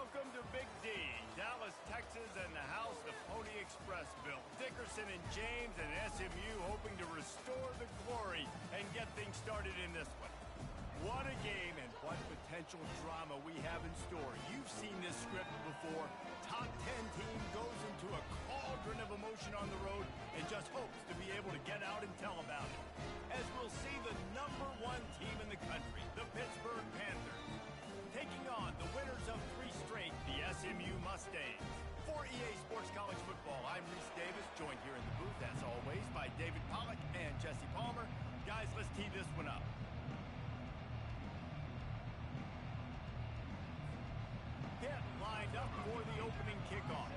Welcome to Big D, Dallas, Texas, and the house the Pony Express built. Dickerson and James and SMU hoping to restore the glory and get things started in this one. What a game and what potential drama we have in store. You've seen this script before. Top 10 team goes into a cauldron of emotion on the road and just hopes to be able to get out and tell about it. As we'll see the #1 team in the country, the Pittsburgh Panthers, taking on the winners of 3 straight, the SMU Mustangs. For EA Sports College Football, I'm Reese Davis, joined here in the booth, as always, by David Pollack and Jesse Palmer. Guys, let's tee this one up. Get lined up for the opening kickoff.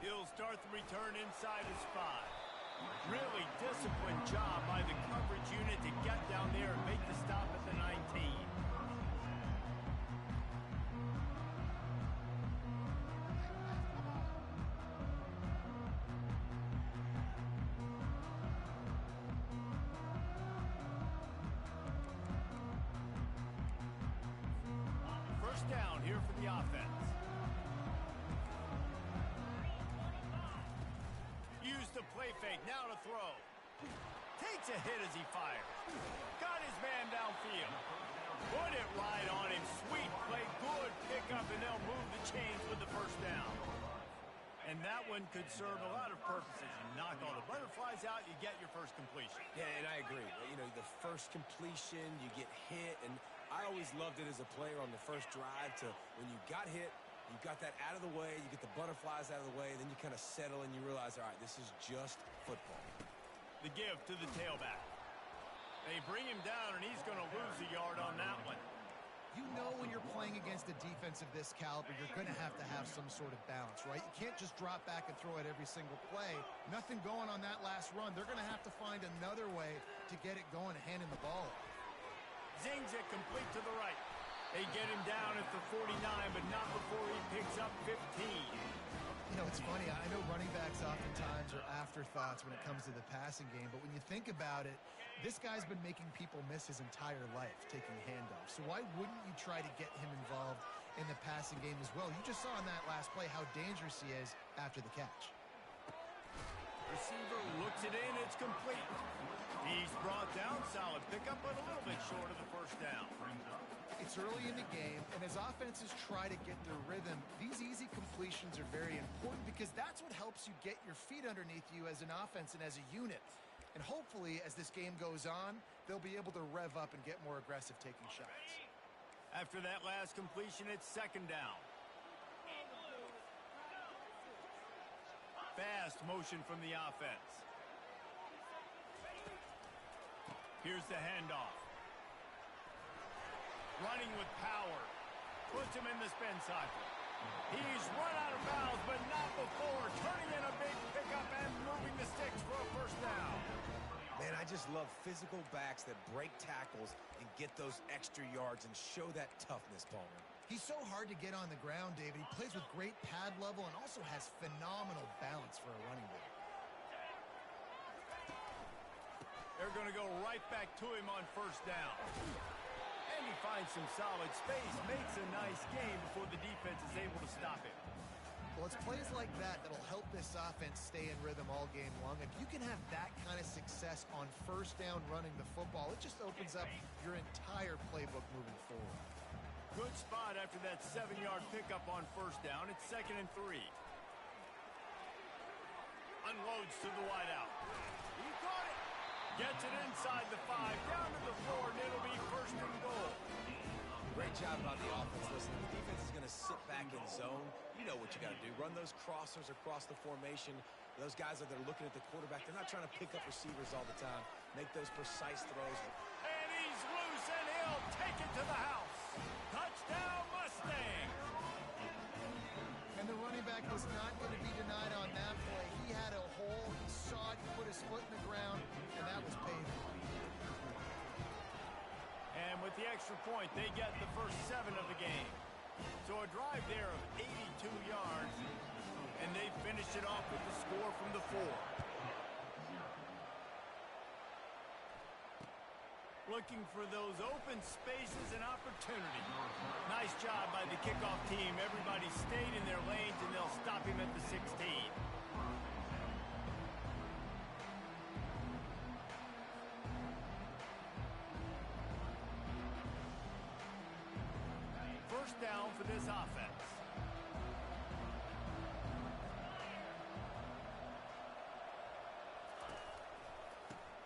He'll start the return inside his 5. Really disciplined job by the coverage unit to get down there and make the stop at the 19. First down here for the offense. Use the play fake, now to throw. Takes a hit as he fires. Got his man downfield. Put it right on him. Sweet play, good pickup, and they'll move the chains with the first down. And that one could serve a lot of purposes. You knock all the butterflies out, you get your first completion. Yeah, and I agree. You know, the first completion, you get hit, and I always loved it as a player on the first drive to when you got hit, you got that out of the way, you get the butterflies out of the way, then you kind of settle and you realize, all right, this is just football. The give to the tailback. They bring him down, and he's going to lose a yard on that one. You know when you're playing against a defense of this caliber, you're going to have some sort of balance, right? You can't just drop back and throw it every single play. Nothing going on that last run. They're going to have to find another way to get it going, handing the ball. Zings it complete to the right. They get him down at the 49, but not before he picks up 15. You know, it's funny. I know running backs oftentimes are afterthoughts when it comes to the passing game, but when you think about it, this guy's been making people miss his entire life taking handoffs. So why wouldn't you try to get him involved in the passing game as well? You just saw in that last play how dangerous he is after the catch. Receiver looks it in, it's complete. He's brought down, solid pickup, but a little bit short of the first down. It's early in the game, and as offenses try to get their rhythm, these easy completions are very important because that's what helps you get your feet underneath you as an offense and as a unit. And hopefully, as this game goes on, they'll be able to rev up and get more aggressive taking shots. After that last completion, it's second down. Fast motion from the offense. Here's the handoff. Running with power. Puts him in the spin cycle. He's run out of bounds, but not before. Turning in a big pickup and moving the sticks for a first down. Man, I just love physical backs that break tackles and get those extra yards and show that toughness, Palmer. He's so hard to get on the ground, David. He plays with great pad level and also has phenomenal balance for a running back. They're going to go right back to him on first down. And he finds some solid space, makes a nice game before the defense is able to stop him. Well, it's plays like that that'll help this offense stay in rhythm all game long. If you can have that kind of success on first down running the football, it just opens up your entire playbook moving forward. Good spot after that 7-yard pickup on first down. It's 2nd and 3. Unloads to the wideout. He caught it. Gets it inside the 5, down to the 4, and it'll be 1st and goal. Great job by the offense. Listen, the defense is going to sit back in zone. You know what you got to do. Run those crossers across the formation. Those guys that are looking at the quarterback, they're not trying to pick up receivers all the time. Make those precise throws. And he's loose, and he'll take it to the house. Touchdown, Mustang! And the running back was not going to be denied on that play. He had a hole. He saw it. He put his foot in the ground, and that was paid. And with the extra point, they get the first 7 of the game. So a drive there of 82 yards, and they finished it off with the score from the 4. Looking for those open spaces and opportunity. Nice job by the kickoff team. Everybody stayed in their lanes, and they'll stop him at the 16. First down for this offense.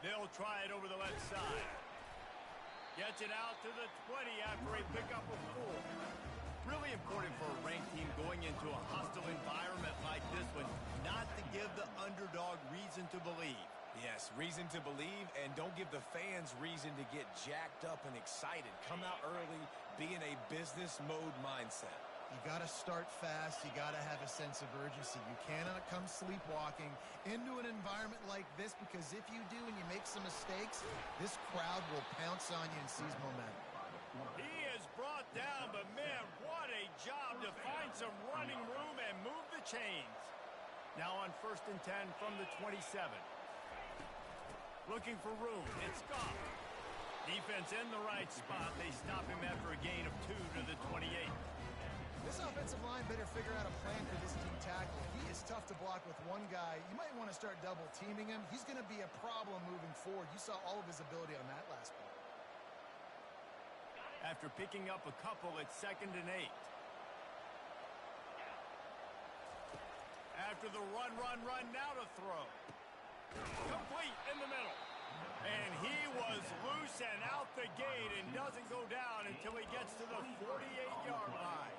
They'll try it over the left side. Gets it out to the 20 after a pickup of 4. Really important for a ranked team going into a hostile environment like this one, not to give the underdog reason to believe. Yes, reason to believe, and don't give the fans reason to get jacked up and excited. Come out early, be in a business mode mindset. You got to start fast. You got to have a sense of urgency. You cannot come sleepwalking into an environment like this, because if you do and you make some mistakes, this crowd will pounce on you and seize momentum. He is brought down, but man, what a job to find some running room and move the chains. Now on 1st and 10 from the 27. Looking for room. It's Goff. Defense in the right spot. They stop him after a gain of 2 to the 28. This offensive line better figure out a plan for this team tackle. He is tough to block with one guy. You might want to start double teaming him. He's going to be a problem moving forward. You saw all of his ability on that last play. After picking up a couple, it's 2nd and 8. After the run, now to throw. Complete in the middle. And he was loose and out the gate and doesn't go down until he gets to the 48-yard line.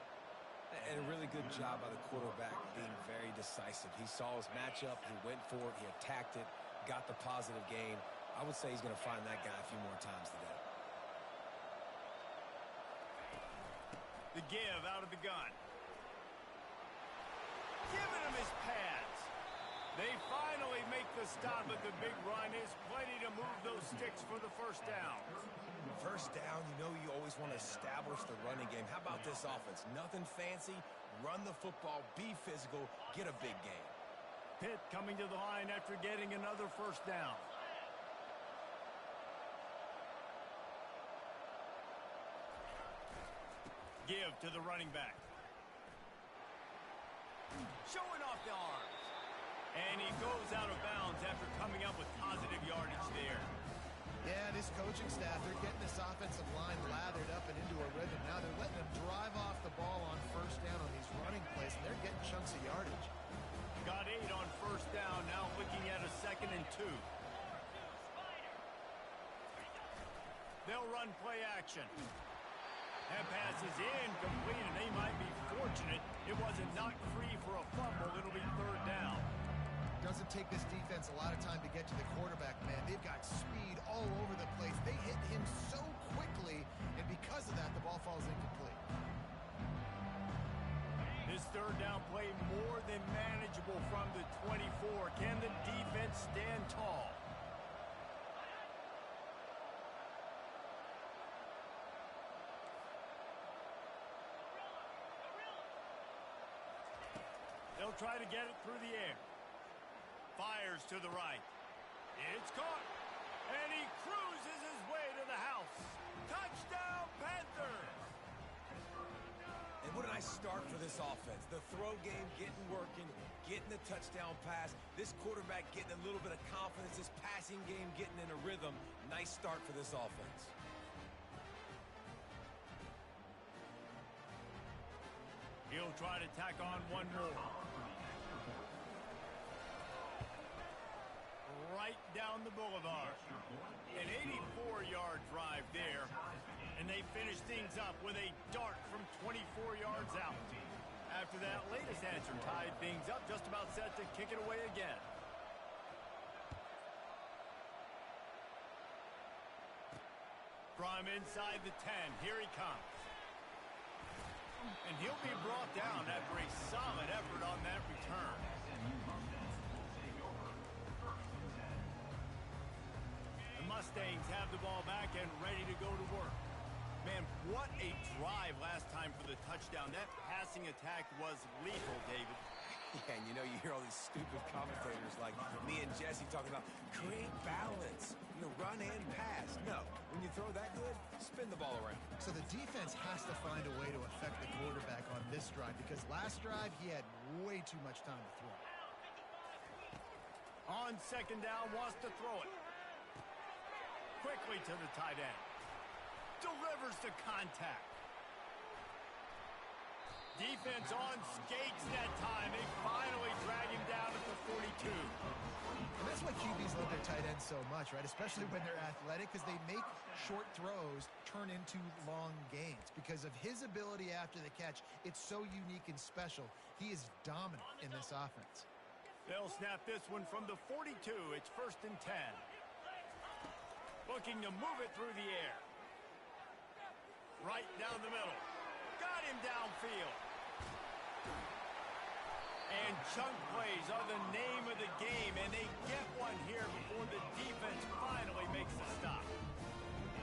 And a really good job by the quarterback being very decisive. He saw his matchup, he went for it, he attacked it, got the positive gain. I would say he's going to find that guy a few more times today. The give out of the gun. Giving him his pads. They finally make the stop, but the big run is plenty to move those sticks for the first down. First down, you know you always want to establish the running game. How about this offense? Nothing fancy. Run the football, be physical, get a big gain. Pitt coming to the line after getting another first down. Give to the running back. Showing off the arms. And he goes out of bounds after coming up with positive yardage there. Yeah, this coaching staff, they're getting this offensive line lathered up and into a rhythm. Now they're letting them drive off the ball on first down on these running plays, and they're getting chunks of yardage. Got 8 on first down, now looking at a 2nd and 2. They'll run play action. That pass is incomplete, and they might be fortunate it wasn't knocked free for a fumble. It'll be 3rd down. Doesn't take this defense a lot of time to get to the quarterback, man. They've got speed all over the place. They hit him so quickly, and because of that, the ball falls incomplete. This 3rd down play more than manageable from the 24. Can the defense stand tall? They'll try to get it through the air. Fires to the right. It's caught. And he cruises his way to the house. Touchdown, Panthers! And what a nice start for this offense. The throw game getting working, getting the touchdown pass. This quarterback getting a little bit of confidence. This passing game getting in a rhythm. Nice start for this offense. He'll try to tack on one more. Right down the boulevard. An 84-yard drive there. And they finish things up with a dart from 24 yards out. After that latest answer tied things up, just about set to kick it away again. From inside the 10, here he comes. And he'll be brought down after a solid effort on that return. The Mustangs have the ball back and ready to go to work. Man, what a drive last time for the touchdown. That passing attack was lethal, David. Yeah, and you know, you hear all these stupid commentators like me and Jesse talking about create balance, run and pass. No, when you throw that good, spin the ball around. So the defense has to find a way to affect the quarterback on this drive because last drive he had way too much time to throw. On second down, wants to throw it. Quickly to the tight end. Delivers the contact. Defense on skates that time. They finally drag him down at the 42. And that's why QBs love their tight ends so much, right? Especially when they're athletic, because they make short throws turn into long gains. Because of his ability after the catch, it's so unique and special. He is dominant in this offense. They'll snap this one from the 42. It's 1st and 10. Looking to move it through the air. Right down the middle. Got him downfield. And chunk plays are the name of the game, and they get one here before the defense finally makes the stop.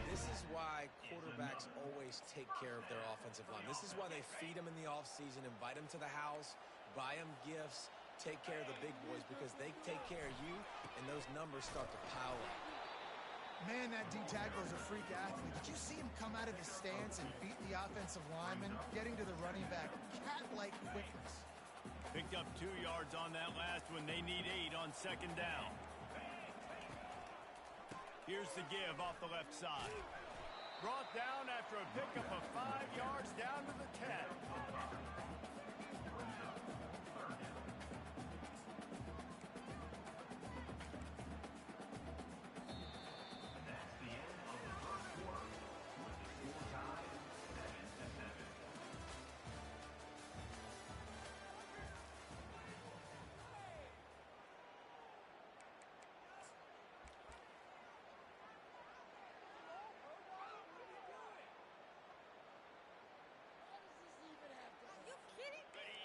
This is why quarterbacks always take care of their offensive line. This is why they feed them in the offseason, invite them to the house, buy them gifts, take care of the big boys, because they take care of you, and those numbers start to pile up. Man, that D-tackle is a freak athlete. Did you see him come out of his stance and beat the offensive lineman, getting to the running back? Cat-like quickness. Picked up 2 yards on that last one. They need 8 on second down. Here's the give off the left side. Brought down after a pickup of 5 yards down to the 10.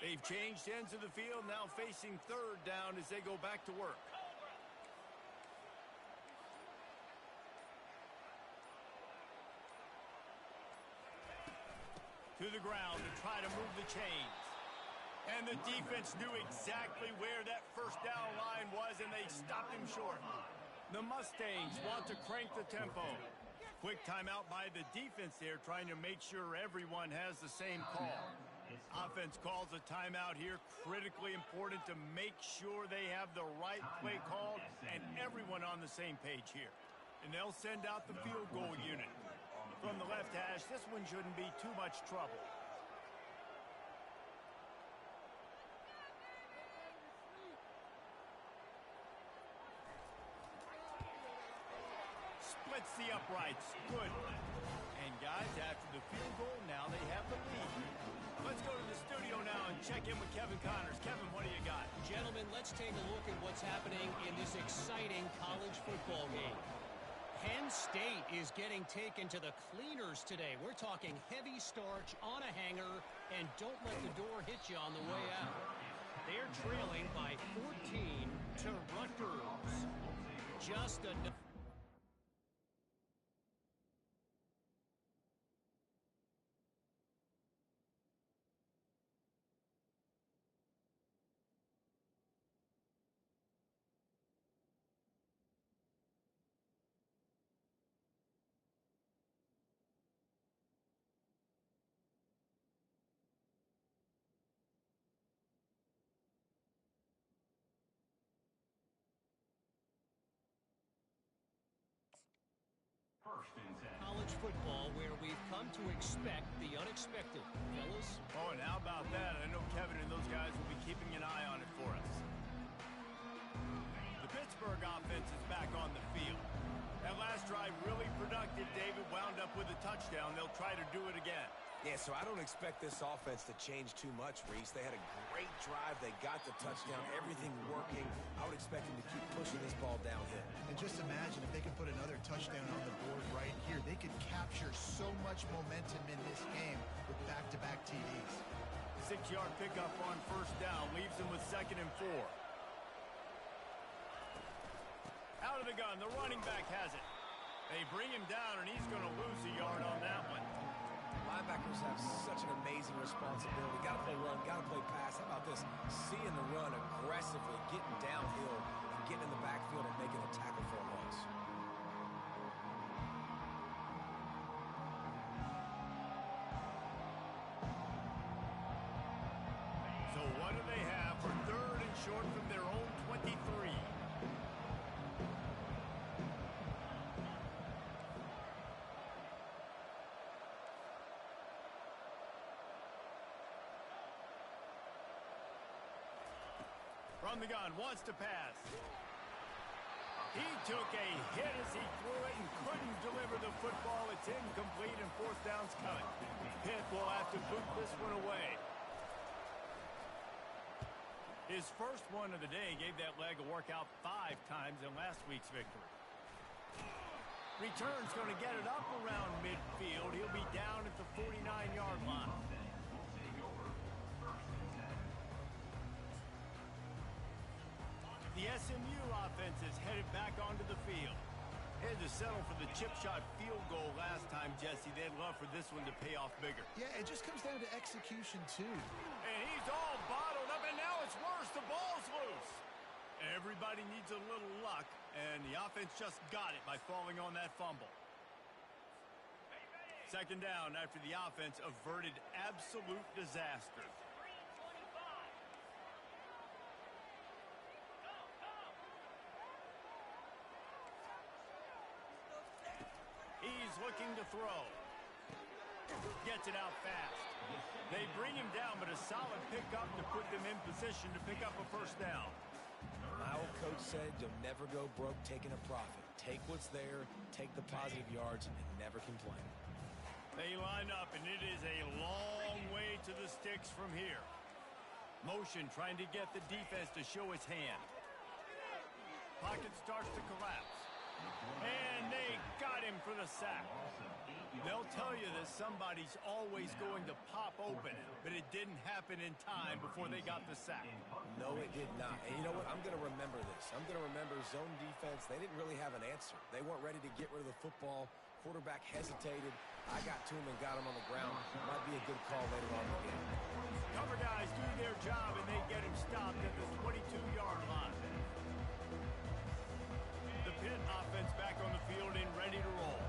They've changed ends of the field, now facing third down as they go back to work. To the ground to try to move the chains. And the defense knew exactly where that first down line was, and they stopped him short. The Mustangs want to crank the tempo. Quick timeout by the defense there, trying to make sure everyone has the same call. Offense calls a timeout here, critically important to make sure they have the right play called and everyone on the same page here. And they'll send out the field goal unit. From the left hash, this one shouldn't be too much trouble. Splits the uprights. Good. And guys, after the field goal, now they have the lead. Let's go to the studio now and check in with Kevin Connors. Kevin, what do you got? Gentlemen, let's take a look at what's happening in this exciting college football game. Penn State is getting taken to the cleaners today. We're talking heavy starch on a hanger, and don't let the door hit you on the way out. They're trailing by 14 to Rutgers. Just enough. College football, where we've come to expect the unexpected. Fellas? Oh, and how about that? I know Kevin and those guys will be keeping an eye on it for us. The Pittsburgh offense is back on the field. That last drive really productive. David wound up with a touchdown. They'll try to do it again. Yeah, so I don't expect this offense to change too much, Reese. They had a great drive. They got the touchdown. Everything working. I would expect them to keep pushing this ball downhill. And just imagine if they could put another touchdown on the board right here. They could capture so much momentum in this game with back-to-back TDs. 6-yard pickup on first down. Leaves them with 2nd and 4. Out of the gun. The running back has it. They bring him down, and he's going to lose a yard on that one. Linebackers have such an amazing responsibility. Got to play run, got to play pass. How about this? Seeing the run aggressively, getting downhill, and getting in the backfield and making a tackle for a loss. So what do they have for 3rd and short from their own 23? From the gun, wants to pass. He took a hit as he threw it and couldn't deliver the football. It's incomplete and 4th down's coming. Pitt will have to boot this one away. His first one of the day gave that leg a workout 5 times in last week's victory. Return's going to get it up around midfield. He'll be down at the 49-yard line. The SMU offense is headed back onto the field. Had to settle for the chip shot field goal last time, Jesse. They'd love for this one to pay off bigger. Yeah, it just comes down to execution, too. And he's all bottled up, and now it's worse. The ball's loose. Everybody needs a little luck, and the offense just got it by falling on that fumble. 2nd down after the offense averted absolute disaster. He's looking to throw. Gets it out fast. They bring him down, but a solid pickup to put them in position to pick up a 1st down. My old coach said you'll never go broke taking a profit. Take what's there, take the positive yards, and never complain. They line up, and it is a long way to the sticks from here. Motion trying to get the defense to show its hand. Pocket starts to collapse. And they got him for the sack. They'll tell you that somebody's always going to pop open, but it didn't happen in time before they got the sack. No, it did not. And you know what? I'm going to remember this. I'm going to remember zone defense. They didn't really have an answer. They weren't ready to get rid of the football. Quarterback hesitated. I got to him and got him on the ground. Might be a good call later on in the game. Cover guys do their job, and they get him stopped at the 22-yard line. The Pitt offense back on the field and ready to roll.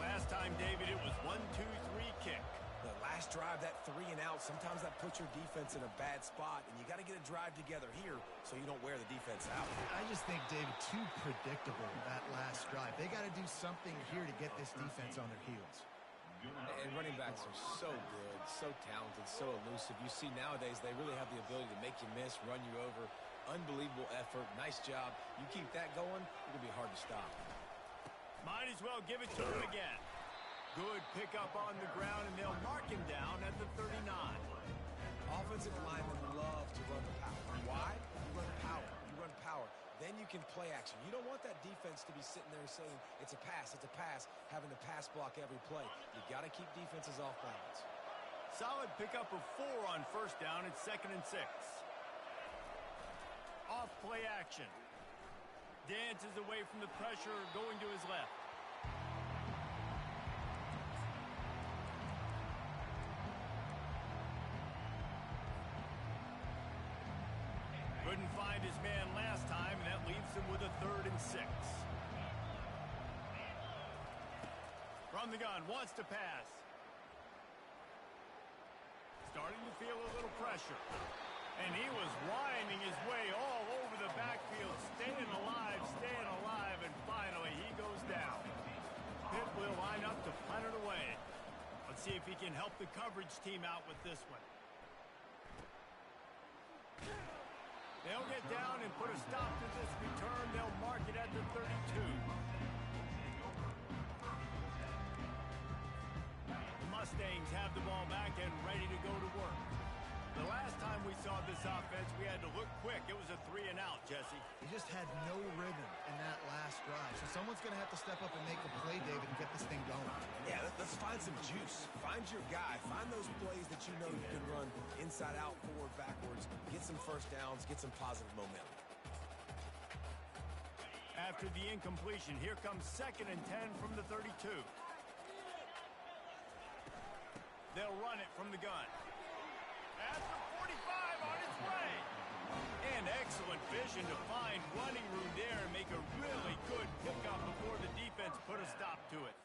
Last time, David, it was 1-2-3 kick. The last drive, that 3 and out, sometimes that puts your defense in a bad spot, and you got to get a drive together here so you don't wear the defense out. I just think, David, too predictable that last drive. They got to do something here to get this defense on their heels. And running backs are so good, so talented, so elusive. You see nowadays they really have the ability to make you miss, run you over. Unbelievable effort. Nice job. You keep that going, it'll be hard to stop. Might as well give it to him again. Good pickup on the ground, and they'll mark him down at the 39. Offensive linemen love to run power. Why? You run power. You run power. Then you can play action. You don't want that defense to be sitting there saying, it's a pass, having to pass block every play. You got to keep defenses off balance. Solid pickup of 4 on 1st down. It's 2nd and 6. Off play action. Dances away from the pressure, going to his left. Couldn't find his man last time, and that leaves him with a 3rd and 6. From the gun, wants to pass. Starting to feel a little pressure. And he was winding his way all over the backfield, staying alive, and finally he goes down. Pitt will line up to punt it away. Let's see if he can help the coverage team out with this one. They'll get down and put a stop to this return. They'll mark it at the 32. The Mustangs have the ball back and ready to go to work. The last time we saw this offense, we had to look quick. It was a 3 and out, Jesse. He just had no rhythm in that last drive. So someone's going to have to step up and make a play, David, and get this thing going. Yeah, let's find some juice. Find your guy. Find those plays that you know you can run inside out, forward, backwards. Get some 1st downs. Get some positive momentum. After the incompletion, here comes 2nd and 10 from the 32. They'll run it from the gun. At the 45 on its way. And excellent vision to find running room there and make a really good pickup before the defense put a stop to it.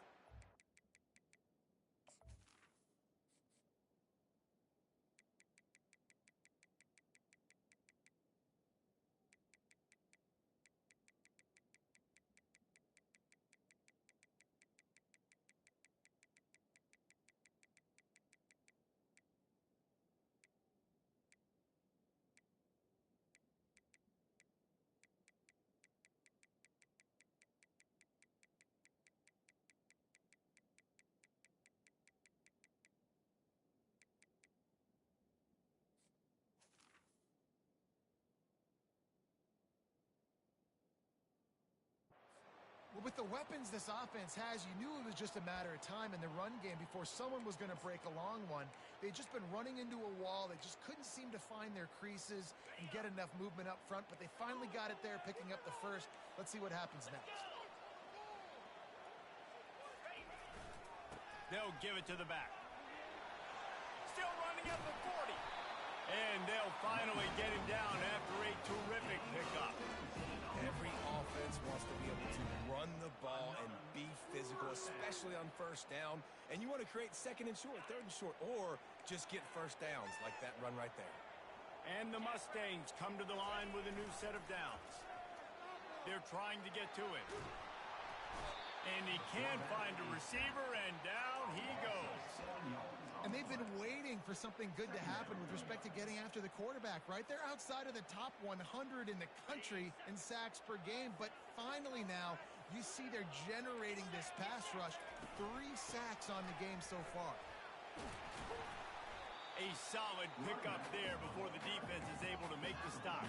Well, with the weapons this offense has, you knew it was just a matter of time in the run game before someone was going to break a long one. They'd just been running into a wall. They just couldn't seem to find their creases and get enough movement up front, but they finally got it there, picking up the first. Let's see what happens next. They'll give it to the back. Still running at the 40. And they'll finally get him down after a terrific pickup. Every offense wants to be able to run the ball and be physical, especially on first down. And you want to create 2nd and short, 3rd and short, or just get first downs like that run right there. And the Mustangs come to the line with a new set of downs. They're trying to get to it. And he can't find a receiver, and down he goes. And they've been waiting for something good to happen with respect to getting after the quarterback, right? They're outside of the top 100 in the country in sacks per game, but finally now you see they're generating this pass rush. 3 sacks on the game so far. A solid pickup there before the defense is able to make the stop.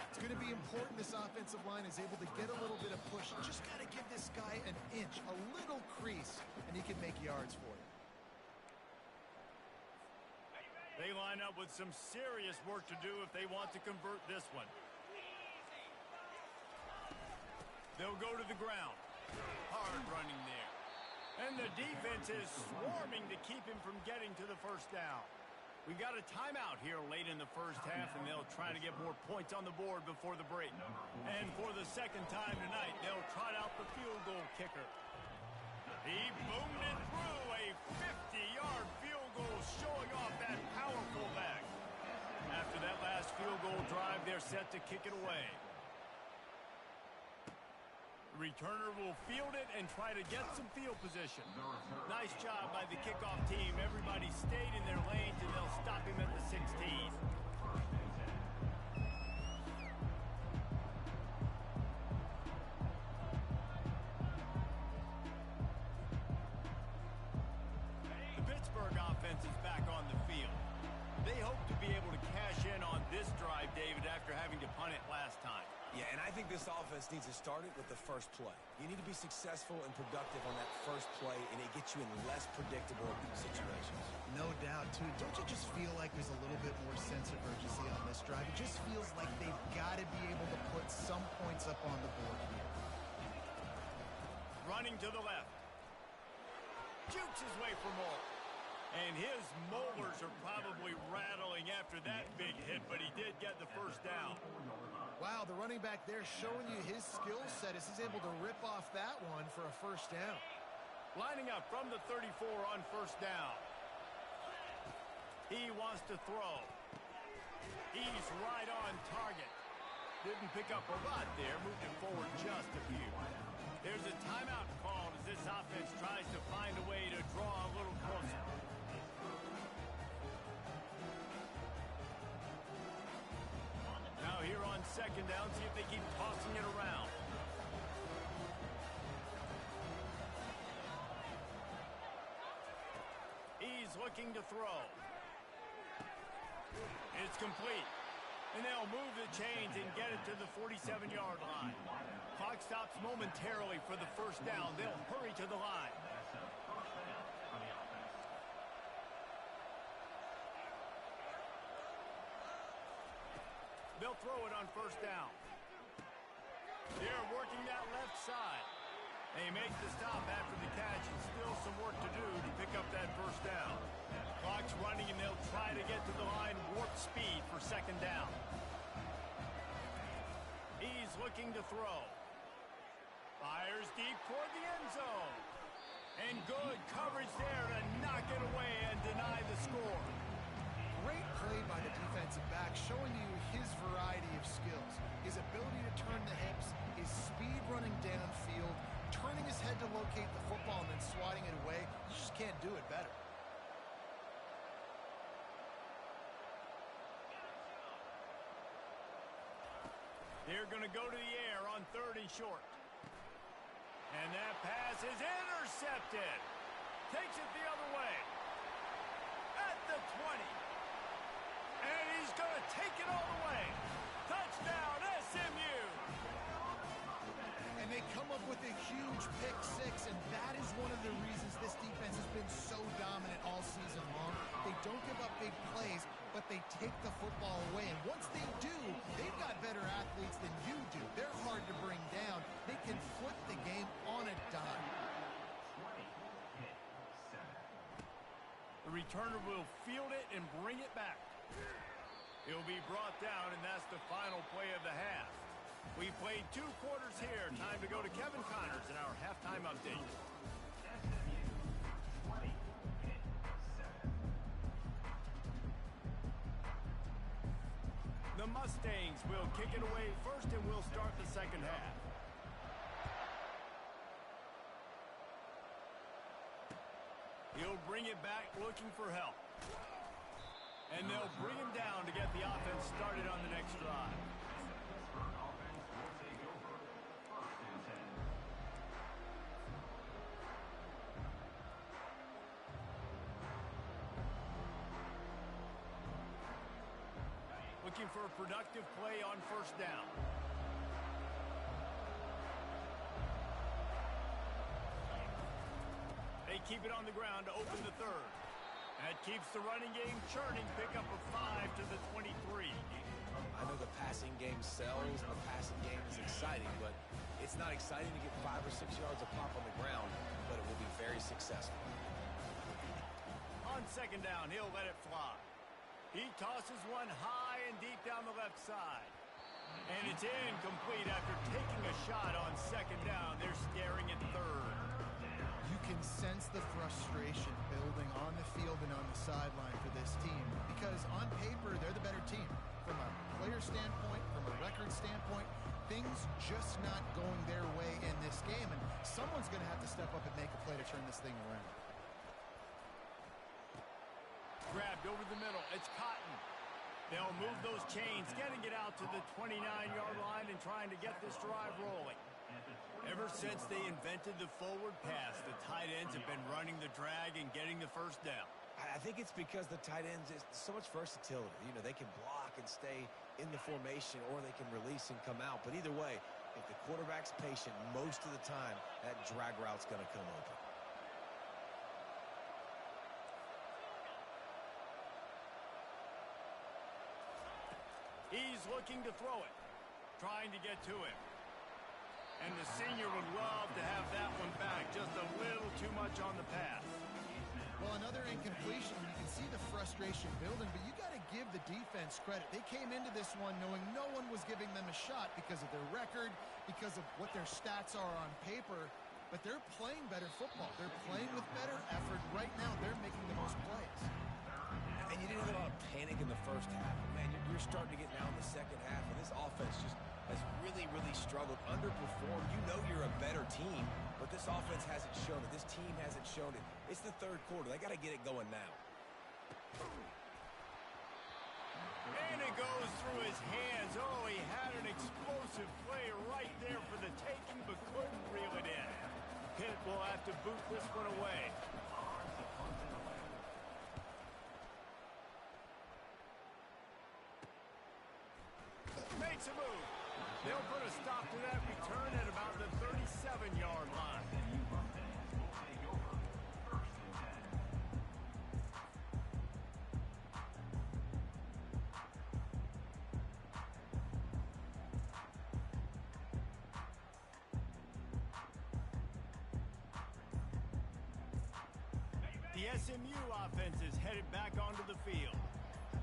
It's going to be important this offensive line is able to get a little bit of push. Just got to give this guy an inch, a little crease, and he can make yards for you. They line up with some serious work to do if they want to convert this one. They'll go to the ground. Hard running there. And the defense is swarming to keep him from getting to the first down. We got a timeout here late in the first half, and they'll try to get more points on the board before the break. And for the 2nd time tonight, they'll trot out the field goal kicker. He boomed it through, a 50-yard field goal showing off that powerful back. After that last field goal drive, they're set to kick it away. The returner will field it and try to get some field position. Nice job by the kickoff team. Everybody stayed in their lanes, and they'll stop him at the 16. The Pittsburgh offense is back on the field. They hope to be able to cash in on this drive, David, after having to punt it last time. Yeah, and I think this offense needs to start it with the first play. You need to be successful and productive on that first play, and it gets you in less predictable situations. No doubt, too. Don't you just feel like there's a little bit more sense of urgency on this drive? It just feels like they've got to be able to put some points up on the board here. Running to the left. Jukes his way for more. And his molars are probably rattling after that big hit, but he did get the first down. Wow, the running back there showing you his skill set as he's able to rip off that one for a first down. Lining up from the 34 on first down. He wants to throw. He's right on target. Didn't pick up a lot there, moved it forward just a few. There's a timeout called as this offense tries to find a way to draw a little closer. Now here on 2nd down, see if they keep tossing it around. He's looking to throw. It's complete. And they'll move the chains and get it to the 47-yard line. Clock stops momentarily for the first down. They'll hurry to the line. They'll throw it on first down. They're working that left side. They make the stop after the catch, and still some work to do to pick up that first down. Clock's running, and they'll try to get to the line warp speed for second down. He's looking to throw. Fires deep toward the end zone. And good coverage there to knock it away and deny the score. Great play by the defensive back, showing you his variety of skills. His ability to turn the hips, his speed running downfield, turning his head to locate the football and then swatting it away. You just can't do it better. They're going to go to the air on 3rd and short. And that pass is intercepted. Takes it the other way. At the 20. And he's going to take it all the way. Touchdown, SMU. And they come up with a huge pick six, and that is one of the reasons this defense has been so dominant all season long. They don't give up big plays, but they take the football away. And once they do, they've got better athletes than you do. They're hard to bring down. They can flip the game on a dime. The returner will field it and bring it back. He'll be brought down, and that's the final play of the half. We played 2 quarters here. Time to go to Kevin Connors in our halftime update. The Mustangs will kick it away first, and we'll start the second half. He'll bring it back looking for help. And they'll bring him down to get the offense started on the next drive. Looking for a productive play on first down. They keep it on the ground to open the 3rd. That keeps the running game churning. Pick up a 5 to the 23. I know the passing game sells and the passing game is exciting, but it's not exciting to get 5 or 6 yards a pop on the ground, but it will be very successful. On second down, he'll let it fly. He tosses one high and deep down the left side. And it's incomplete after taking a shot on second down. They're staring at 3rd. You can sense the frustration building on the field and on the sideline for this team because on paper, they're the better team. From a player standpoint, from a record standpoint, things just not going their way in this game, and someone's going to have to step up and make a play to turn this thing around. Grabbed over the middle. It's Cotton. They'll move those chains, getting it out to the 29-yard line and trying to get this drive rolling. Ever since they invented the forward pass, the tight ends have been running the drag and getting the first down. I think it's because the tight ends is so much versatility. You know, they can block and stay in the formation, or they can release and come out. But either way, if the quarterback's patient, most of the time, that drag route's going to come open. He's looking to throw it, trying to get to him. And the senior would love to have that one back, just a little too much on the pass. Well, another incompletion. You can see the frustration building, but you got to give the defense credit. They came into this one knowing no one was giving them a shot because of their record, because of what their stats are on paper, but they're playing better football. They're playing with better effort. Right now, they're making the most plays. And you didn't have a lot of panic in the first half. Man, you're starting to get now in the second half, and this offense just has really, really struggled, underperformed. You know you're a better team, but this offense hasn't shown it. This team hasn't shown it. It's the 3rd quarter. They got to get it going now. And it goes through his hands. Oh, he had an explosive play right there for the taking, but couldn't reel it in. Pitt will have to boot this one away. Makes a move. They'll put a stop to that return at about the 37-yard line. The SMU offense is headed back onto the field.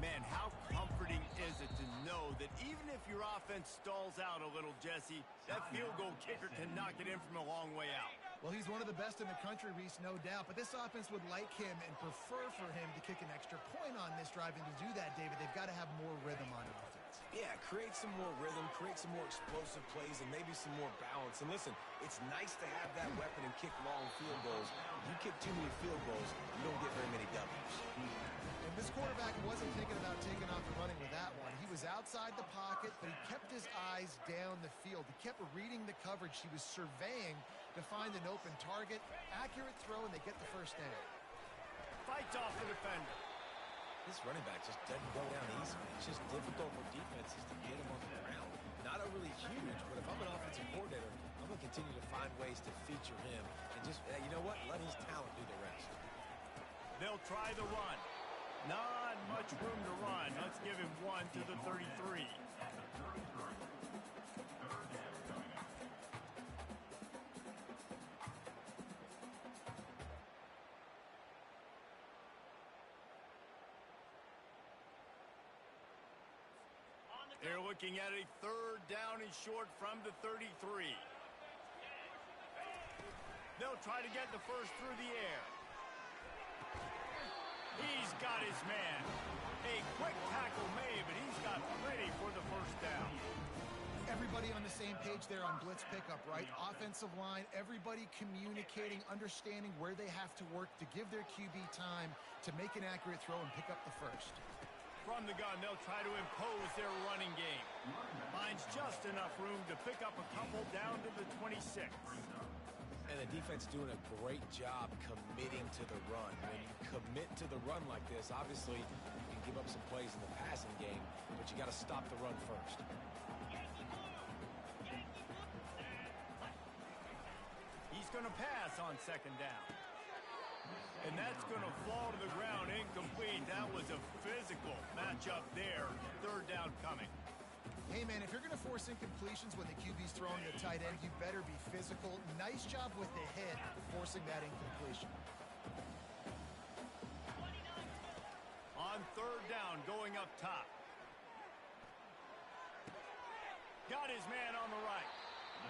Man, how comforting is it to know that even if your offense stalls out a little, Jesse, that field goal kicker can knock it in from a long way out. Well, he's one of the best in the country, Reese, no doubt. But this offense would like him and prefer for him to kick an extra point on this drive. And to do that, David, they've got to have more rhythm on offense. Yeah, create some more rhythm, create some more explosive plays, and maybe some more balance. And listen, it's nice to have that weapon and kick long field goals. If you kick too many field goals, you don't get very many W's. And this quarterback wasn't thinking about taking off and running with that one. He was outside the pocket, but he kept his eyes down the field. He kept reading the coverage. He was surveying to find an open target. Accurate throw, and they get the first down. Fights off the defender. This running back just doesn't go down easy. It's just difficult for defenses to get him on the ground. Not overly huge, but if I'm an offensive coordinator, I'm going to continue to find ways to feature him and just, you know what, let his talent do the rest. They'll try the run. Not much room to run. Let's give him one to the 33. They're looking at a third down and short from the 33. They'll try to get the first through the air. He's got his man. A quick tackle made, but he's got plenty for the first down. Everybody on the same page there on blitz pickup, right? Offensive line, everybody communicating, understanding where they have to work to give their QB time to make an accurate throw and pick up the first. From the gun, they'll try to impose their running game. Finds just enough room to pick up a couple down to the 26. And the defense doing a great job committing to the run. When you commit to the run like this, obviously you can give up some plays in the passing game, but you got to stop the run first. He's going to pass on second down. And that's going to fall to the ground incomplete. That was a physical matchup there. Third down coming. Hey, man, if you're going to force incompletions when the QB's throwing the tight end, you better be physical. Nice job with the hit, forcing that incompletion. On third down, going up top. Got his man on the right.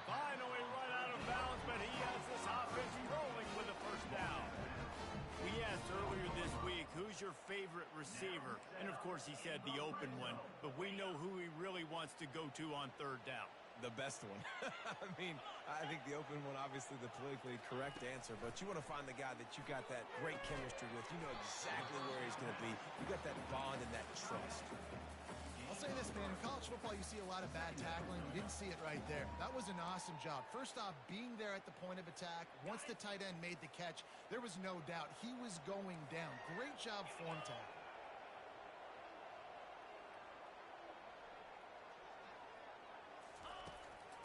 Finally run out of bounds, but he has this offense rolling with a first down. We asked earlier this week, who's your favorite receiver? And, of course, he said the open one. But we know who he really wants to go to on third down. The best one. I mean, I think the open one, obviously the politically correct answer. But you want to find the guy that you got that great chemistry with. You know exactly where he's going to be. You got that bond and that trust. I'll say this, man, in college football you see a lot of bad tackling. You didn't see it right there. That was an awesome job. First off, being there at the point of attack. Once the tight end made the catch, there was no doubt he was going down. Great job form tackle.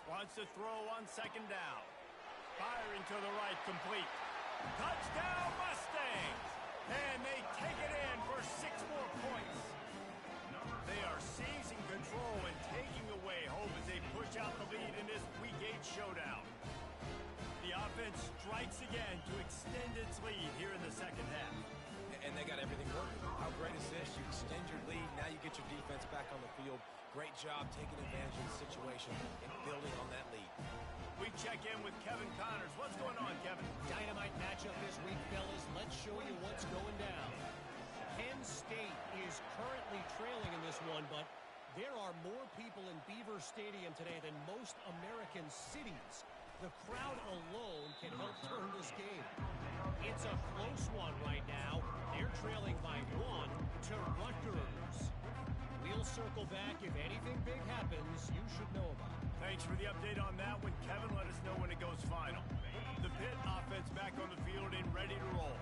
Wants to throw on second down. Firing to the right, complete. Touchdown Mustangs! And they take it in for 6 more points. They are seizing control and taking away hope as they push out the lead in this Week 8 showdown. The offense strikes again to extend its lead here in the second half. And they got everything working. How great is this? You extend your lead, now you get your defense back on the field. Great job taking advantage of the situation and building on that lead. We check in with Kevin Connors. What's going on, Kevin? Dynamite matchup this week, fellas. Let's show you what's going down. Penn State is currently trailing in this one, but there are more people in Beaver Stadium today than most American cities. The crowd alone can help turn this game. It's a close one right now. They're trailing by 1 to Rutgers. We'll circle back. If anything big happens, you should know about it. Thanks for the update on that one, Kevin. Let us know when it goes final. The Pitt offense back on the field and ready to roll.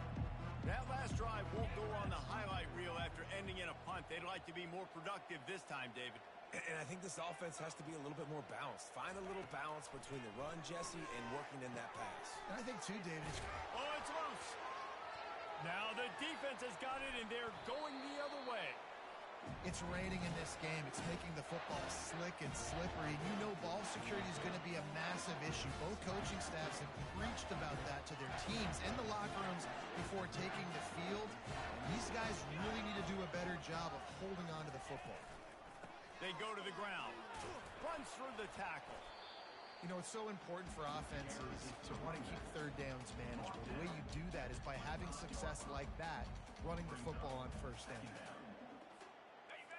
That last drive won't go on the highlight reel after ending in a punt. They'd like to be more productive this time, David. And I think this offense has to be a little bit more balanced. Find a little balance between the run, Jesse, and working in that pass. And I think, too, David, oh, it's loose. Now the defense has got it, and they're going the other way. it's raining in this game. It's making the football slick and slippery. You know ball security is going to be a massive issue. Both coaching staffs have preached about that to their teams and the locker rooms before taking the field. And these guys really need to do a better job of holding on to the football. They go to the ground. Runs through the tackle. You know, it's so important for offenses to want to keep third downs manageable. The way you do that is by having success like that, running the football on first down.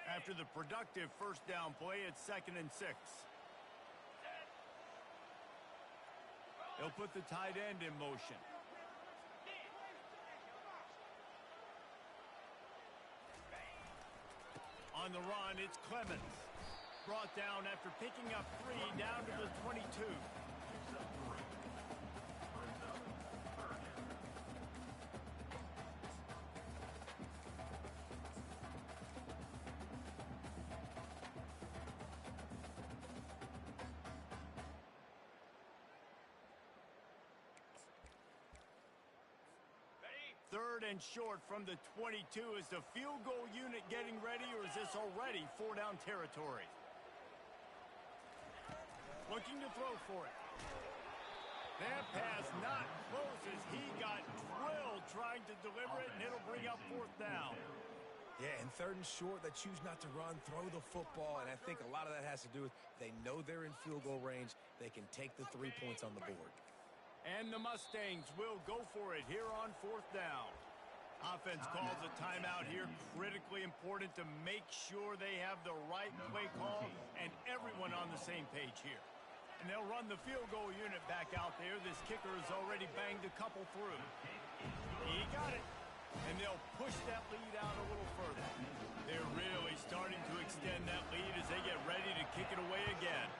After the productive first down play, it's 2nd and 6. They'll put the tight end in motion. On the run, it's Clemens. Brought down after picking up 3 down to the 22. Third and short from the 22. Is the field goal unit getting ready, or is this already 4-down territory? Looking to throw for it. That pass not close as he got drilled trying to deliver it, and it'll bring up 4th down. Yeah, and 3rd and short, they choose not to run, throw the football, and I think a lot of that has to do with they know they're in field goal range. They can take the 3 points on the board. And the Mustangs will go for it here on 4th down. Offense calls a timeout here. Critically important to make sure they have the right play call and everyone on the same page here. And they'll run the field goal unit back out there. This kicker has already banged a couple through. He got it. And they'll push that lead out a little further. They're really starting to extend that lead as they get ready to kick it away again.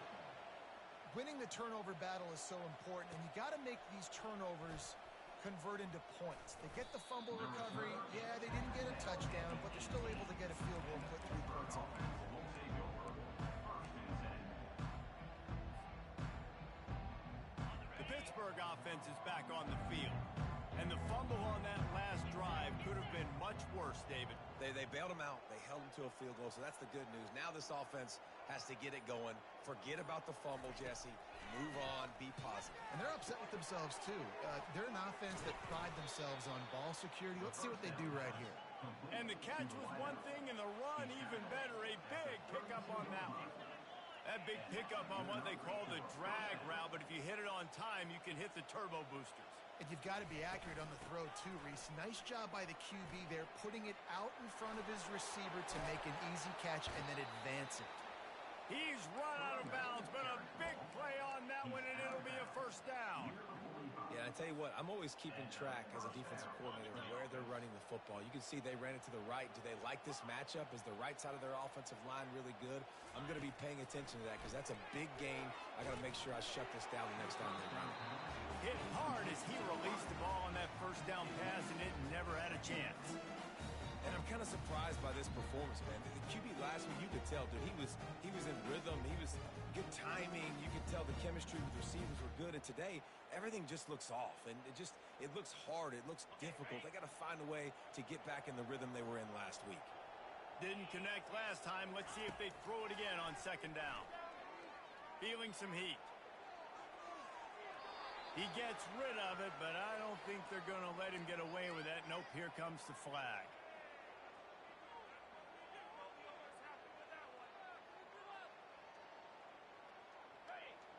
Winning the turnover battle is so important, and you got to make these turnovers convert into points. They get the fumble recovery. Yeah, they didn't get a touchdown, but they're still able to get a field goal and put 3 points on. The Pittsburgh offense is back on the field. And the fumble on that last drive could have been much worse, David. They bailed him out. They held him to a field goal, so that's the good news. Now this offense has to get it going. Forget about the fumble, Jesse. Move on. Be positive. And they're upset with themselves, too. They're an offense that pride themselves on ball security. Let's see what they do right here. And the catch was one thing, and the run even better. A big pickup on that one. That big pickup on what they call the drag route, but if you hit it on time, you can hit the turbo boosters. And you've got to be accurate on the throw, too, Reese. Nice job by the QB there, putting it out in front of his receiver to make an easy catch and then advance it. He's run out of bounds, but a big play on that one, and it'll be a 1st down. Yeah, I tell you what, I'm always keeping track as a defensive coordinator of where they're running the football. You can see they ran it to the right. Do they like this matchup? Is the right side of their offensive line really good? I'm going to be paying attention to that because that's a big game. I got to make sure I shut this down the next time they run it. Hit hard as he released the ball on that 1st down pass, and it never had a chance. And I'm kind of surprised by this performance, man. The QB last week, you could tell, dude, he was in rhythm. He was good timing. You could tell the chemistry with receivers were good. And today, everything just looks off. And it looks hard. It looks difficult. They got to find a way to get back in the rhythm they were in last week. Didn't connect last time. Let's see if they throw it again on 2nd down. Feeling some heat. He gets rid of it, but I don't think they're going to let him get away with that. Nope, here comes the flag.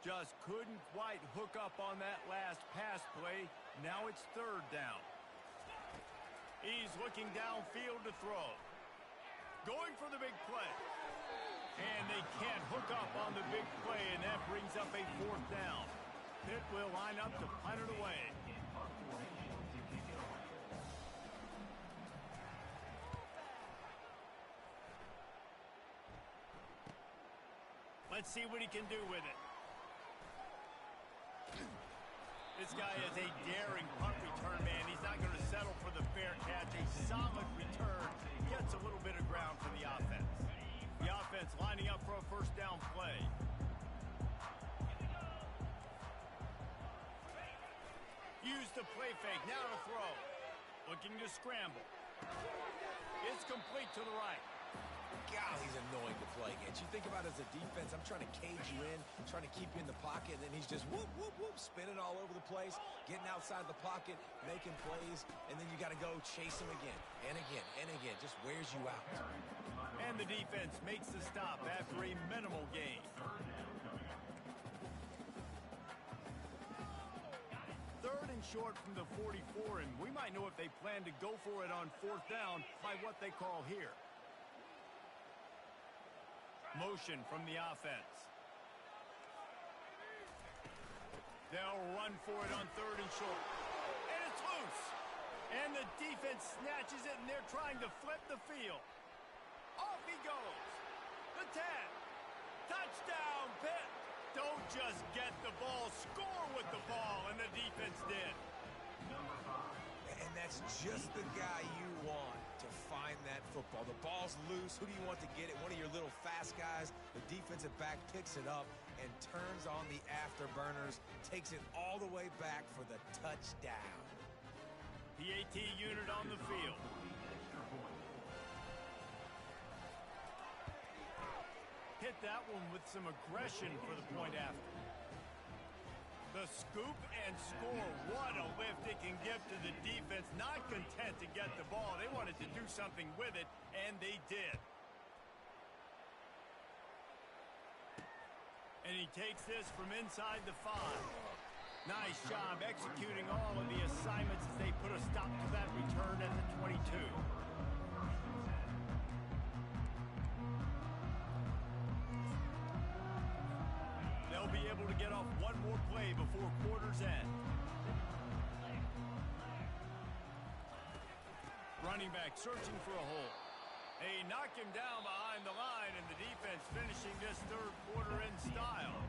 Just couldn't quite hook up on that last pass play. Now it's 3rd down. He's looking downfield to throw. Going for the big play. And they can't hook up on the big play, and that brings up a 4th down. Pitt will line up to punt it away. Let's see what he can do with it. This guy is a daring punt return man. He's not going to settle for the fair catch. A solid return. Gets a little bit of ground for the offense. The offense lining up for a 1st down play. Use the play fake. Now to throw. Looking to scramble. It's complete to the right. God, he's annoying to play against. You think about it as a defense, I'm trying to cage you in, trying to keep you in the pocket, and then he's just whoop, whoop, whoop, spinning all over the place, getting outside the pocket, making plays, and then you got to go chase him again and again and again. Just wears you out. And the defense makes the stop after a minimal gain. Third and short from the 44, and we might know if they plan to go for it on fourth down by what they call here. Motion from the offense. They'll run for it on third and short. And it's loose. And the defense snatches it, and they're trying to flip the field. Off he goes. The 10. Touchdown, Pitt. Don't just get the ball, score with the ball, and the defense did. And that's just the guy you want to find that football. The ball's loose. Who do you want to get it? One of your little fast guys. The defensive back picks it up and turns on the afterburners, takes it all the way back for the touchdown. PAT unit on the field. Hit that one with some aggression for the point after. The scoop and score. What a lift it can give to the defense. Not content to get the ball. They wanted to do something with it, and they did. And he takes this from inside the 5. Nice job executing all of the assignments as they put a stop to that return at the 22. They'll be able to get off one more play before quarter's end. Running back searching for a hole. They knock him down behind the line, and the defense finishing this third quarter in style.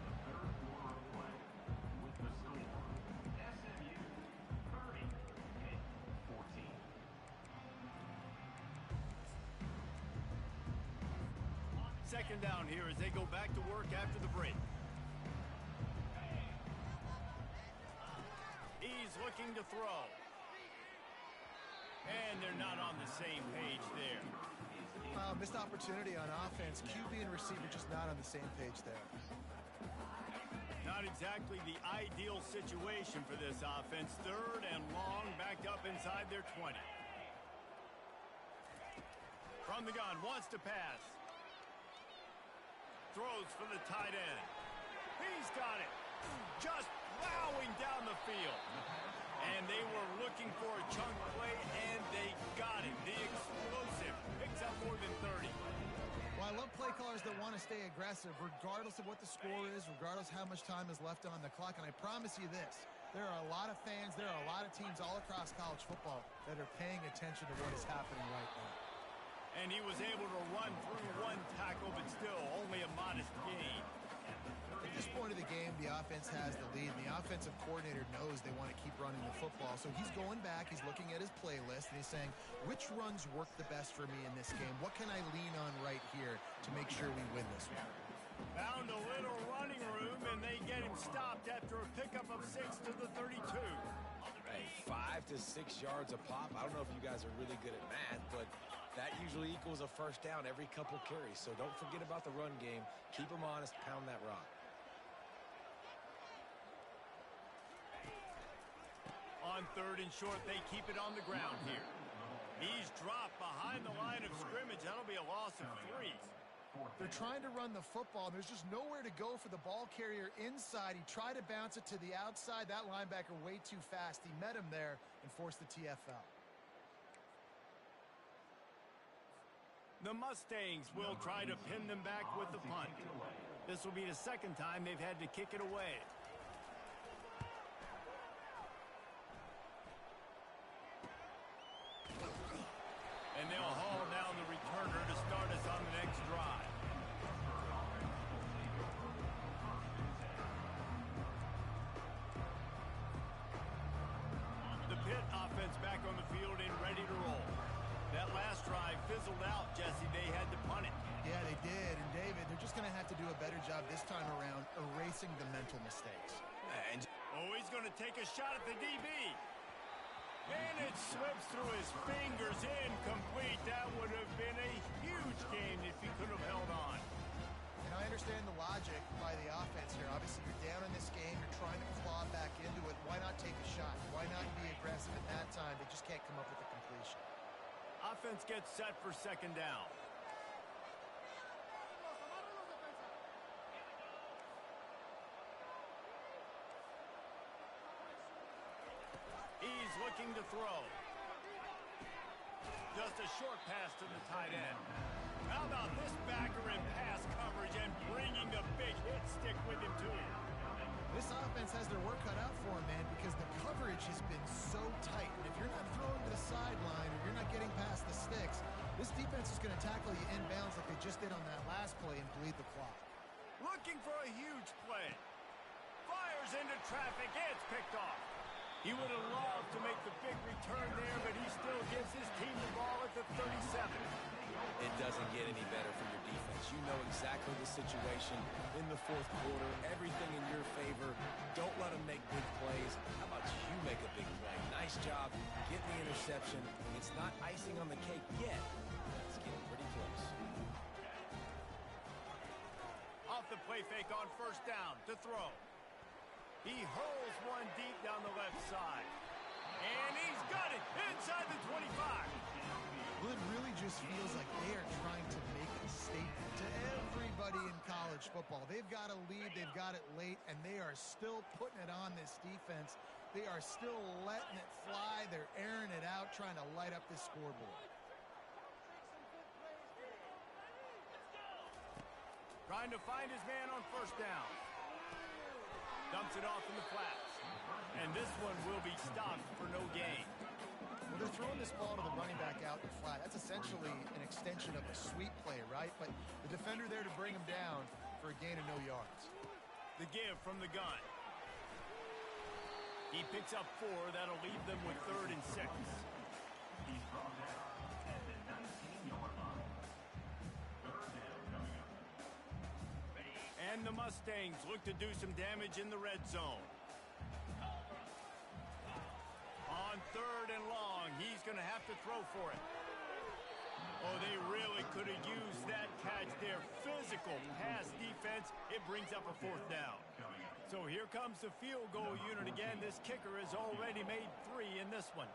Second down here as they go back to work after the break. He's looking to throw. And they're not on the same page there. Missed opportunity on offense. QB and receiver just not on the same page there. Not exactly the ideal situation for this offense. Third and long, backed up inside their 20. From the gun, wants to pass. Throws for the tight end. He's got it. Just plowing down the field. And they were looking for a chunk play, and they got it. The explosive picks up more than 30. Well, I love play callers that want to stay aggressive regardless of what the score is, regardless how much time is left on the clock. And I promise you this, there are a lot of fans, there are a lot of teams all across college football that are paying attention to what is happening right now. And he was able to run through one tackle, but still only a modest gain. At this point of the game, the offense has the lead, and the offensive coordinator knows they want to keep running the football. So he's going back, he's looking at his playlist, and he's saying, which runs work the best for me in this game? What can I lean on right here to make sure we win this one? Found a little running room, and they get him stopped after a pickup of 6 to the 32. Hey, 5 to 6 yards a pop. I don't know if you guys are really good at math, but that usually equals a first down every couple carries. So don't forget about the run game. Keep them honest, pound that rock. On third and short, they keep it on the ground here. He's dropped behind the line of scrimmage. That'll be a loss of 3. They're trying to run the football. There's just nowhere to go for the ball carrier inside. He tried to bounce it to the outside. That linebacker way too fast. He met him there and forced the TFL. The Mustangs will try to pin them back with the punt. This will be the second time they've had to kick it away. And they'll haul down the returner to start us on the next drive. The Pitt offense back on the field and ready to roll. That last drive fizzled out, Jesse. They had to punt it. Yeah, they did. And David, they're just going to have to do a better job this time around erasing the mental mistakes. Oh, he's going to take a shot at the DB. And it slips through his fingers, incomplete. That would have been a huge gain if he could have held on. And I understand the logic by the offense here. Obviously, you're down in this game. You're trying to claw back into it. Why not take a shot? Why not be aggressive at that time? They just can't come up with a completion. Offense gets set for second down. He's looking to throw. Just a short pass to the tight end. How about this backer in pass coverage and bringing the big hit stick with him too? This offense has their work cut out for them, man, because the coverage has been so tight. And if you're not throwing to the sideline or you're not getting past the sticks, this defense is going to tackle you inbounds like they just did on that last play and bleed the clock. Looking for a huge play. Fires into traffic. It's picked off. He would have loved to make the big return there, but he still gives his team the ball at the 37. It doesn't get any better for your defense. You know exactly the situation in the fourth quarter. Everything in your favor. Don't let them make big plays. How about you make a big play? Nice job. Get the interception. It's not icing on the cake yet. It's getting pretty close. Off the play fake on first down to throw. He hurls one deep down the left side. And he's got it inside the 25. Well, it really just feels like they are trying to make a statement to everybody in college football. They've got a lead, they've got it late, and they are still putting it on this defense. They are still letting it fly. They're airing it out, trying to light up this scoreboard. Trying to find his man on first down. Dumps it off in the flats. And this one will be stopped for no gain. Well, they're throwing this ball to the running back out in the flat. That's essentially an extension of a sweep play, right? But the defender there to bring him down for a gain of no yards. The give from the gun. He picks up 4. That'll leave them with 3rd and 6. He's brought down at the 19-yard line. 3rd down coming up. And the Mustangs look to do some damage in the red zone. On 3rd and long, he's going to have to throw for it. Oh, they really could have used that catch there. Physical pass defense. It brings up a 4th down. So here comes the field goal unit again. This kicker has already made 3 in this one.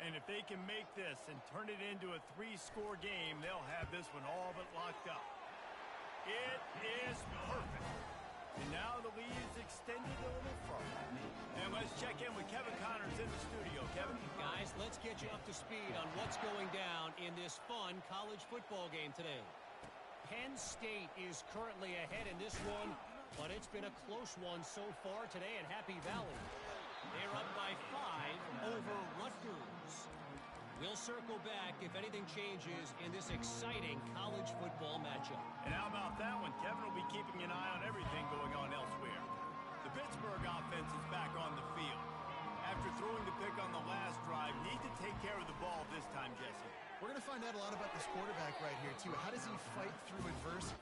And if they can make this and turn it into a 3-score game, they'll have this one all but locked up. It is perfect. And now the lead is extended a little further. And let's check in with Kevin Connors in the studio. Kevin? Guys, let's get you up to speed on what's going down in this fun college football game today. Penn State is currently ahead in this one, but it's been a close one so far today in Happy Valley. They're up by 5 over Rutgers. We'll circle back if anything changes in this exciting college football matchup. And how about that one? Kevin will be keeping an eye on everything going on elsewhere. The Pittsburgh offense is back on the field. After throwing the pick on the last drive, need to take care of the ball this time, Jesse. We're going to find out a lot about this quarterback right here, too. How does he fight through adversity?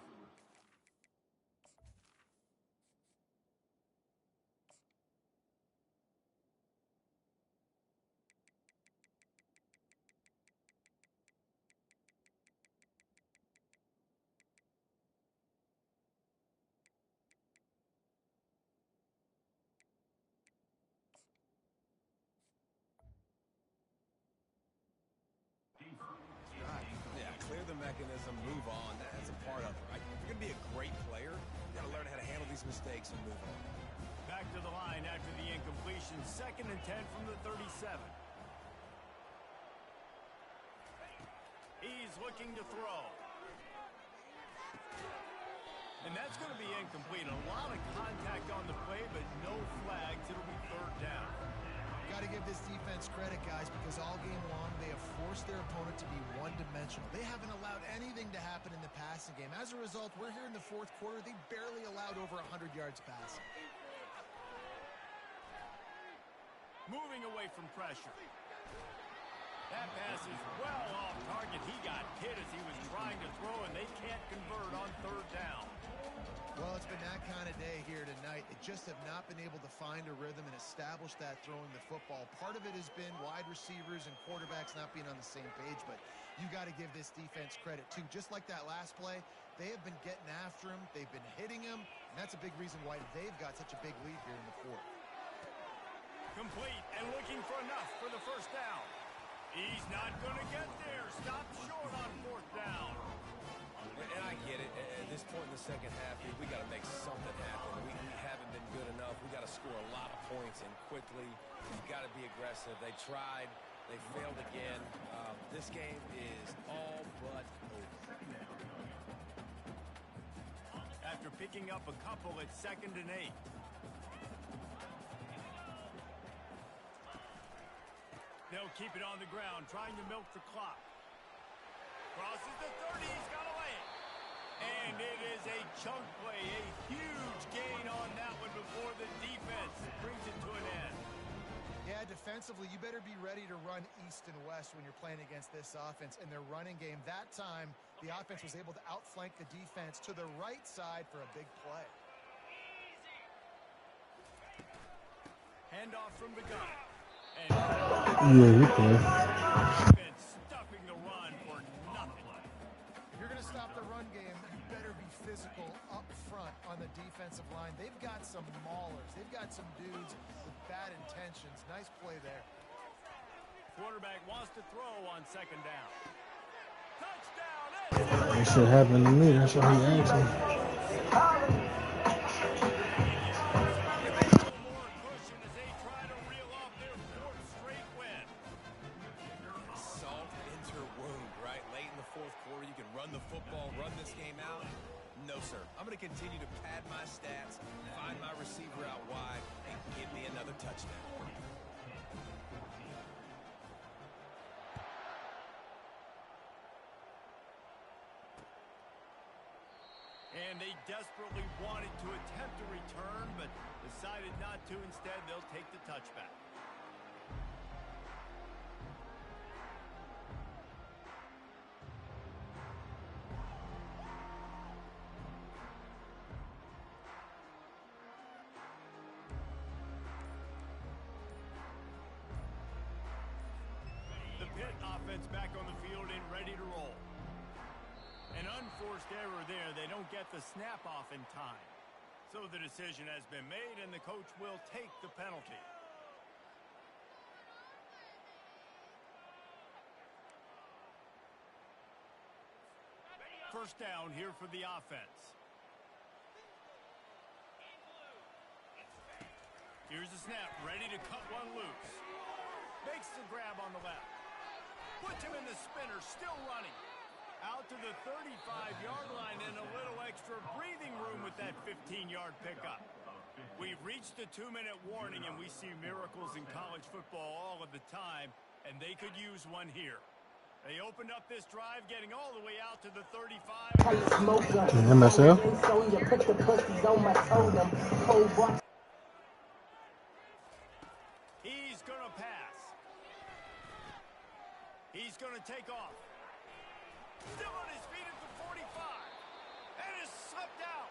Yeah, clear the mechanism, move on. That's a part of it, right? If you're going to be a great player, you got to learn how to handle these mistakes and move on. Back to the line after the incompletion. 2nd and 10 from the 37. He's looking to throw. And that's going to be incomplete. A lot of contact on the play, but no flags. It'll be 3rd down. Got to give this defense credit, guys, because all game long they have forced their opponent to be one-dimensional. They haven't allowed anything to happen in the passing game. As a result, we're here in the 4th quarter. They barely allowed over 100 yards passing. Moving away from pressure. That pass is well off target. He got hit as he was trying to throw, and they can't convert on third down. Well, it's been that kind of day here tonight. They just have not been able to find a rhythm and establish that throwing the football. Part of it has been wide receivers and quarterbacks not being on the same page, but you got to give this defense credit, too. Just like that last play, they have been getting after him. They've been hitting him, and that's a big reason why they've got such a big lead here in the fourth. Complete and looking for enough for the first down. He's not going to get there. Stop short on fourth down. And I get it. At this point in the second half, we got to make something happen. We haven't been good enough. We got to score a lot of points and quickly. We've got to be aggressive. They tried. They failed again. This game is all but over. After picking up a couple at 2nd and 8. They'll keep it on the ground, trying to milk the clock. Crosses the 30, he's got to lay it. And it is a chunk play, a huge gain on that one before the defense brings it to an end. Yeah, defensively, you better be ready to run east and west when you're playing against this offense and their running game. That time, the offense was able to outflank the defense to the right side for a big play. Handoff from the gun. Yeah, he can. Stuffing the run for nothing. If you're going to stop the run game, you better be physical up front on the defensive line. They've got some maulers. They've got some dudes with bad intentions. Nice play there. Quarterback wants to throw on 2nd down. Touchdown! That shit happened to me. That's why he asked me. Run the football, run this game out? No, sir. I'm going to continue to pad my stats, find my receiver out wide, and give me another touchdown. And they desperately wanted to attempt a return, but decided not to. Instead, they'll take the touchback. Offense back on the field and ready to roll. An unforced error there. They don't get the snap off in time. So the decision has been made, and the coach will take the penalty. First down here for the offense. Here's the snap, ready to cut one loose. Makes the grab on the left. Puts him in the spinner, still running. Out to the 35-yard line and a little extra breathing room with that 15-yard pickup. We've reached the 2-minute warning, and we see miracles in college football all of the time, and they could use one here. They opened up this drive, getting all the way out to the 35. MSL? He's going to pass. He's going to take off. Still on his feet at the 45. And is slipped out.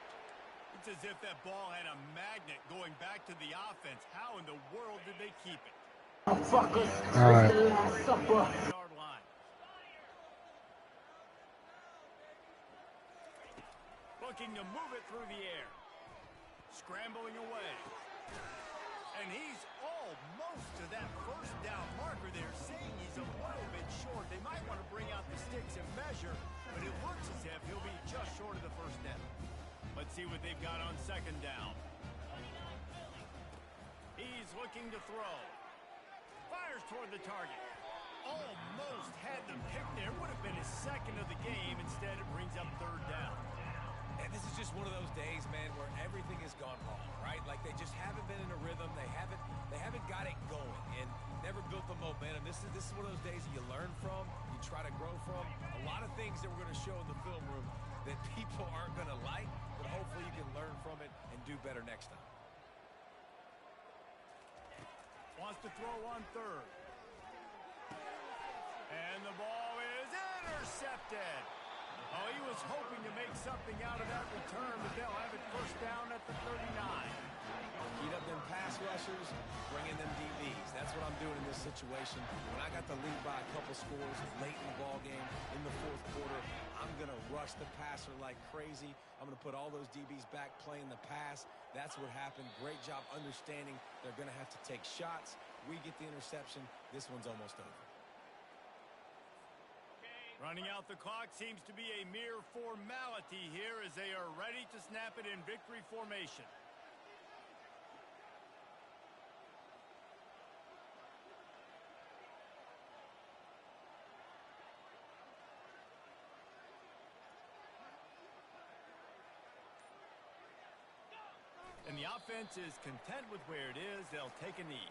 It's as if that ball had a magnet going back to the offense. How in the world did they keep it? All right. Yard line. Looking to move it through the air. Scrambling away. And he's almost to that first down marker there, saying he's a little bit short. They might want to bring out the sticks and measure, but it looks as if he'll be just short of the first down. Let's see what they've got on 2nd down. He's looking to throw. Fires toward the target. Almost had the pick there. Would have been his 2nd of the game. Instead, it brings up 3rd down. And this is just one of those days, man, where everything has gone wrong, right? Like they just haven't been in a rhythm. They haven't got it going and never built the momentum. This is one of those days that you learn from, you try to grow from. A lot of things that we're going to show in the film room that people aren't going to like, but hopefully you can learn from it and do better next time. Wants to throw on 3rd. And the ball is intercepted. Oh, he was hoping to make something out of that return, but they'll have it first down at the 39. Heat up them pass rushers, bring in them DBs. That's what I'm doing in this situation. When I got the lead by a couple scores late in the ball game in the fourth quarter, I'm going to rush the passer like crazy. I'm going to put all those DBs back playing the pass. That's what happened. Great job understanding they're going to have to take shots. We get the interception. This one's almost over. Running out the clock seems to be a mere formality here as they are ready to snap it in victory formation. And the offense is content with where it is. They'll take a knee.